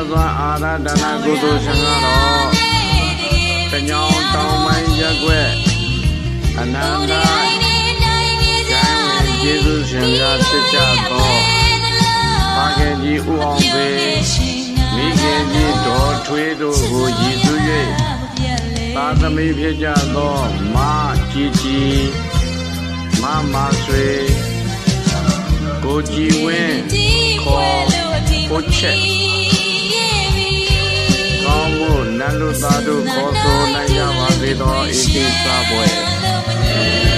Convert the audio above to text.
စွာအာရဒနာကုသိုလ်ရှင်ကတော့တညောင်းတောင်းမိုင်းရက်ွက်အနန္တကျမ်းဝင်ကျေးဇူးရှင်များဖြစ်ကြသောဘာကင်ကြီးဦးအောင်ပေမိခင်ကြီးတော်ထွေးတို့ကိုရည်စူး၍သာသမီဖြစ်ကြသောမကြီးကြီးမဆွေကိုကြည်ဝင်းခေါ်ကိုချက်ကောင်းဖို့နတ်လူသားတို့ခေါ်ဆိုနိုင်ကြပါစေသောဣတိစပွဲ